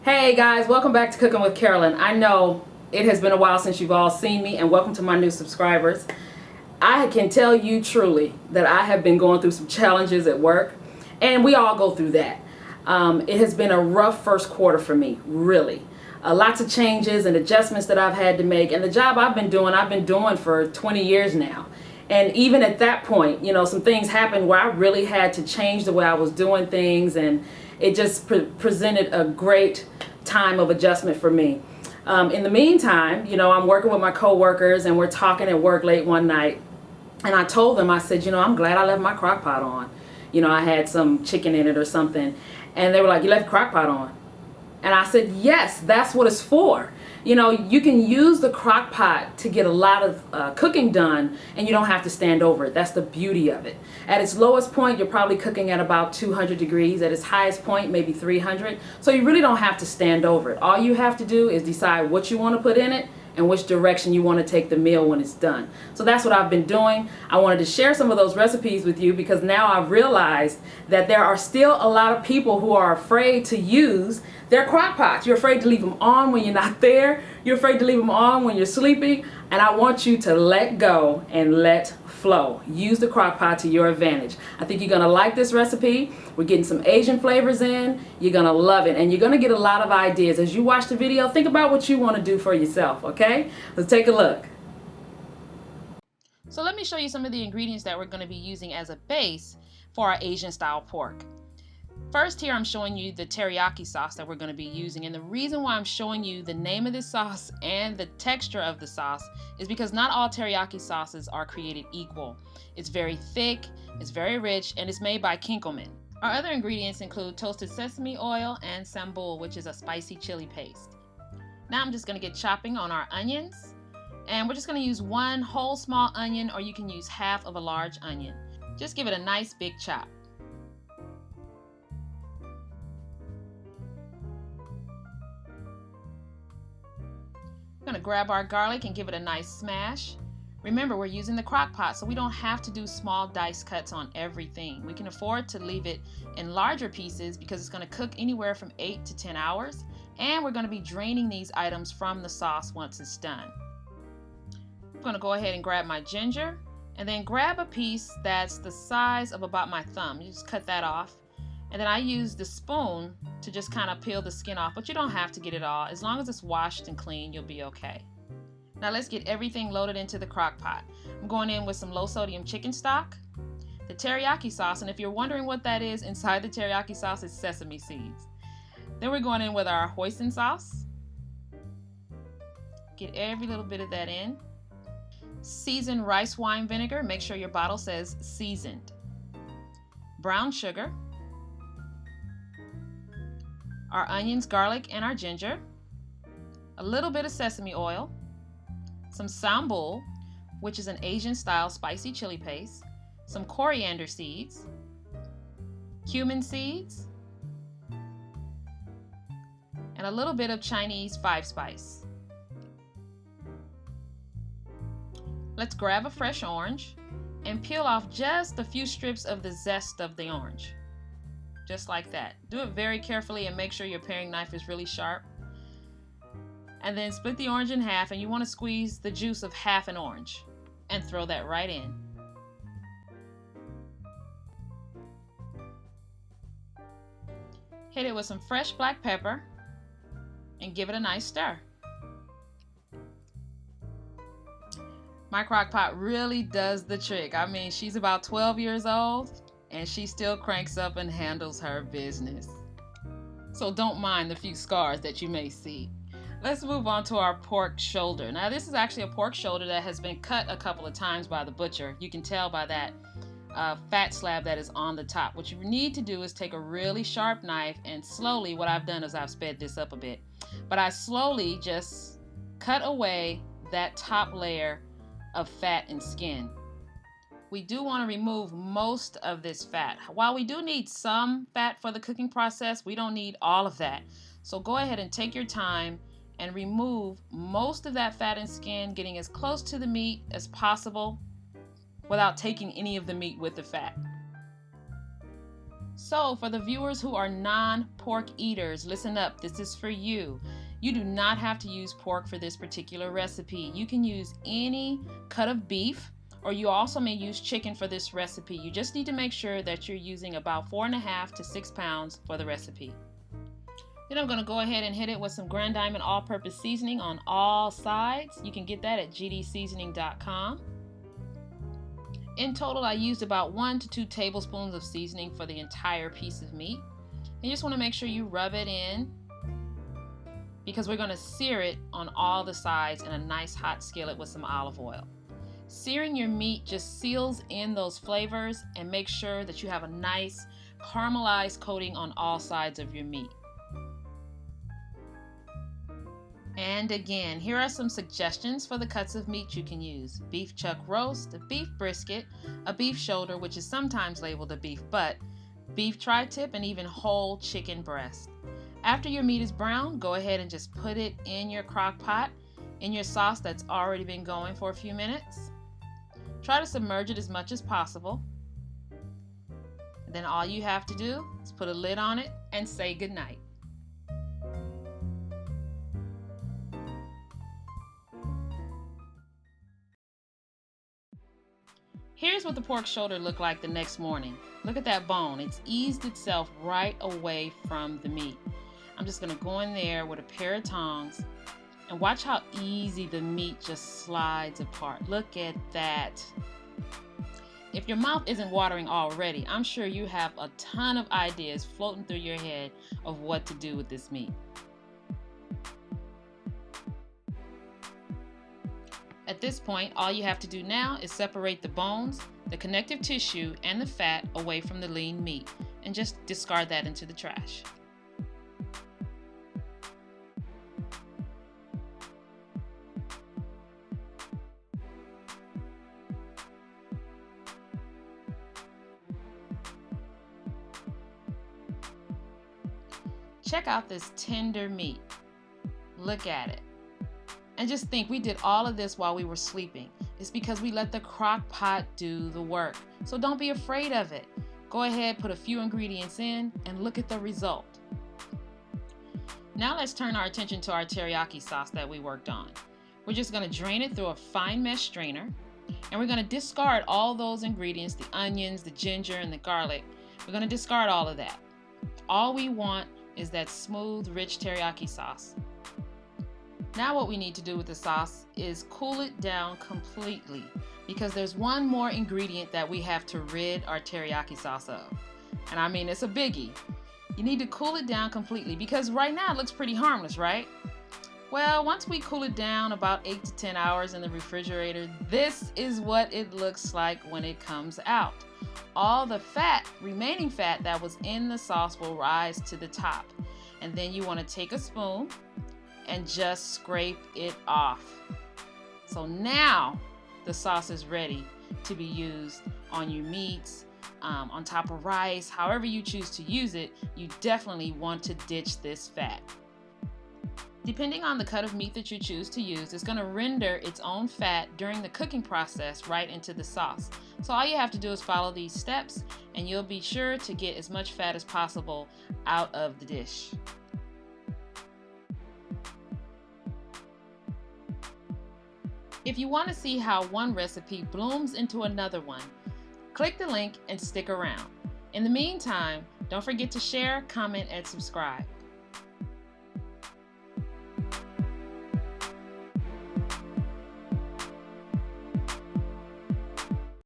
Hey guys, welcome back to Cooking with Carolyn. I know it has been a while since you've all seen me, and welcome to my new subscribers. I can tell you truly that I have been going through some challenges at work, and we all go through that. It has been a rough first quarter for me, really. Lots of changes and adjustments that I've had to make, and the job I've been doing for 20 years now. And even at that point, some things happened where I really had to change the way I was doing things, and it just presented a great time of adjustment for me. In the meantime, I'm working with my coworkers, and we're talking at work late one night, and I told them, I said, I'm glad I left my crock pot on. I had some chicken in it or something, and they were like, you left the crock pot on? And I said, yes, that's what it's for. You can use the crock pot to get a lot of cooking done, and you don't have to stand over it. That's the beauty of it. At its lowest point, you're probably cooking at about 200 degrees. At its highest point, maybe 300. So you really don't have to stand over it. All you have to do is decide what you want to put in it and which direction you want to take the meal when it's done. So that's what I've been doing. I wanted to share some of those recipes with you because now I've realized that there are still a lot of people who are afraid to use their crock pots. You're afraid to leave them on when you're not there. You're afraid to leave them on when you're sleeping. And I want you to let go and let flow. Use the crock pot to your advantage. I think you're going to like this recipe. We're getting some Asian flavors in. You're going to love it. And you're going to get a lot of ideas. As you watch the video, think about what you want to do for yourself, okay? Let's take a look. So let me show you some of the ingredients that we're going to be using as a base for our Asian style pork. First, here I'm showing you the teriyaki sauce that we're going to be using, and the reason why I'm showing you the name of this sauce and the texture of the sauce is because not all teriyaki sauces are created equal. It's very thick, it's very rich, and it's made by Kinkelman. Our other ingredients include toasted sesame oil and sambal, which is a spicy chili paste. Now I'm just going to get chopping on our onions, and we're just going to use one whole small onion, or you can use half of a large onion. Just give it a nice big chop. We're going to grab our garlic and give it a nice smash. Remember, we're using the crock pot, so we don't have to do small dice cuts on everything. We can afford to leave it in larger pieces because it's going to cook anywhere from 8 to 10 hours. And we're going to be draining these items from the sauce once it's done. I'm going to go ahead and grab my ginger, and then grab a piece that's the size of about my thumb. You just cut that off. And then I use the spoon to just kind of peel the skin off, but you don't have to get it all. As long as it's washed and clean, you'll be okay. Now let's get everything loaded into the crock pot. I'm going in with some low sodium chicken stock, the teriyaki sauce, and if you're wondering what that is, inside the teriyaki sauce is sesame seeds. Then we're going in with our hoisin sauce. Get every little bit of that in. Seasoned rice wine vinegar, make sure your bottle says seasoned. Brown sugar. Our onions, garlic, and our ginger, a little bit of sesame oil, some sambal, which is an Asian style spicy chili paste, some coriander seeds, cumin seeds, and a little bit of Chinese 5-spice. Let's grab a fresh orange and peel off just a few strips of the zest of the orange. Just like that. Do it very carefully and make sure your paring knife is really sharp. And then split the orange in half, and you want to squeeze the juice of half an orange and throw that right in. Hit it with some fresh black pepper and give it a nice stir. My crock pot really does the trick. I mean, she's about 12 years old and she still cranks up and handles her business. So don't mind the few scars that you may see. Let's move on to our pork shoulder. Now this is actually a pork shoulder that has been cut a couple of times by the butcher. You can tell by that fat slab that is on the top. What you need to do is take a really sharp knife and slowly, what I've done is I've sped this up a bit, but I slowly just cut away that top layer of fat and skin. We do want to remove most of this fat. While we do need some fat for the cooking process, we don't need all of that. So go ahead and take your time and remove most of that fat and skin, getting as close to the meat as possible without taking any of the meat with the fat. So for the viewers who are non-pork eaters, listen up, this is for you. You do not have to use pork for this particular recipe. You can use any cut of beef, or you also may use chicken for this recipe. You just need to make sure that you're using about 4.5 to 6 pounds for the recipe. Then I'm going to go ahead and hit it with some Grand Diamond all-purpose seasoning on all sides. You can get that at gdseasoning.com. In total, I used about 1 to 2 tablespoons of seasoning for the entire piece of meat. You just want to make sure you rub it in, because we're going to sear it on all the sides in a nice hot skillet with some olive oil. Searing your meat just seals in those flavors and makes sure that you have a nice caramelized coating on all sides of your meat. And again, here are some suggestions for the cuts of meat you can use. Beef chuck roast, a beef brisket, a beef shoulder, which is sometimes labeled a beef butt, beef tri-tip, and even whole chicken breast. After your meat is brown, go ahead and just put it in your crock pot in your sauce that's already been going for a few minutes. Try to submerge it as much as possible. And then all you have to do is put a lid on it and say goodnight. Here's what the pork shoulder looked like the next morning. Look at that bone. It's eased itself right away from the meat. I'm just going to go in there with a pair of tongs and watch how easy the meat just slides apart. Look at that. If your mouth isn't watering already, I'm sure you have a ton of ideas floating through your head of what to do with this meat. At this point, all you have to do now is separate the bones, the connective tissue, and the fat away from the lean meat, and just discard that into the trash. Check out this tender meat. Look at it. And just think, we did all of this while we were sleeping. It's because we let the crock pot do the work. So don't be afraid of it. Go ahead, put a few ingredients in, and look at the result. Now let's turn our attention to our teriyaki sauce that we worked on. We're just going to drain it through a fine mesh strainer, and we're going to discard all those ingredients, the onions, the ginger, and the garlic. We're going to discard all of that. All we want is that smooth, rich teriyaki sauce. Now what we need to do with the sauce is cool it down completely, because there's one more ingredient that we have to rid our teriyaki sauce of. And I mean, it's a biggie. You need to cool it down completely, because right now it looks pretty harmless, right? Well, once we cool it down about 8 to 10 hours in the refrigerator, this is what it looks like when it comes out. All the fat, remaining fat that was in the sauce, will rise to the top. And then you want to take a spoon and just scrape it off. So now the sauce is ready to be used on your meats, on top of rice, however you choose to use it. You definitely want to ditch this fat. Depending on the cut of meat that you choose to use, it's going to render its own fat during the cooking process right into the sauce. So all you have to do is follow these steps, and you'll be sure to get as much fat as possible out of the dish. If you want to see how one recipe blooms into another one, click the link and stick around. In the meantime, don't forget to share, comment, and subscribe.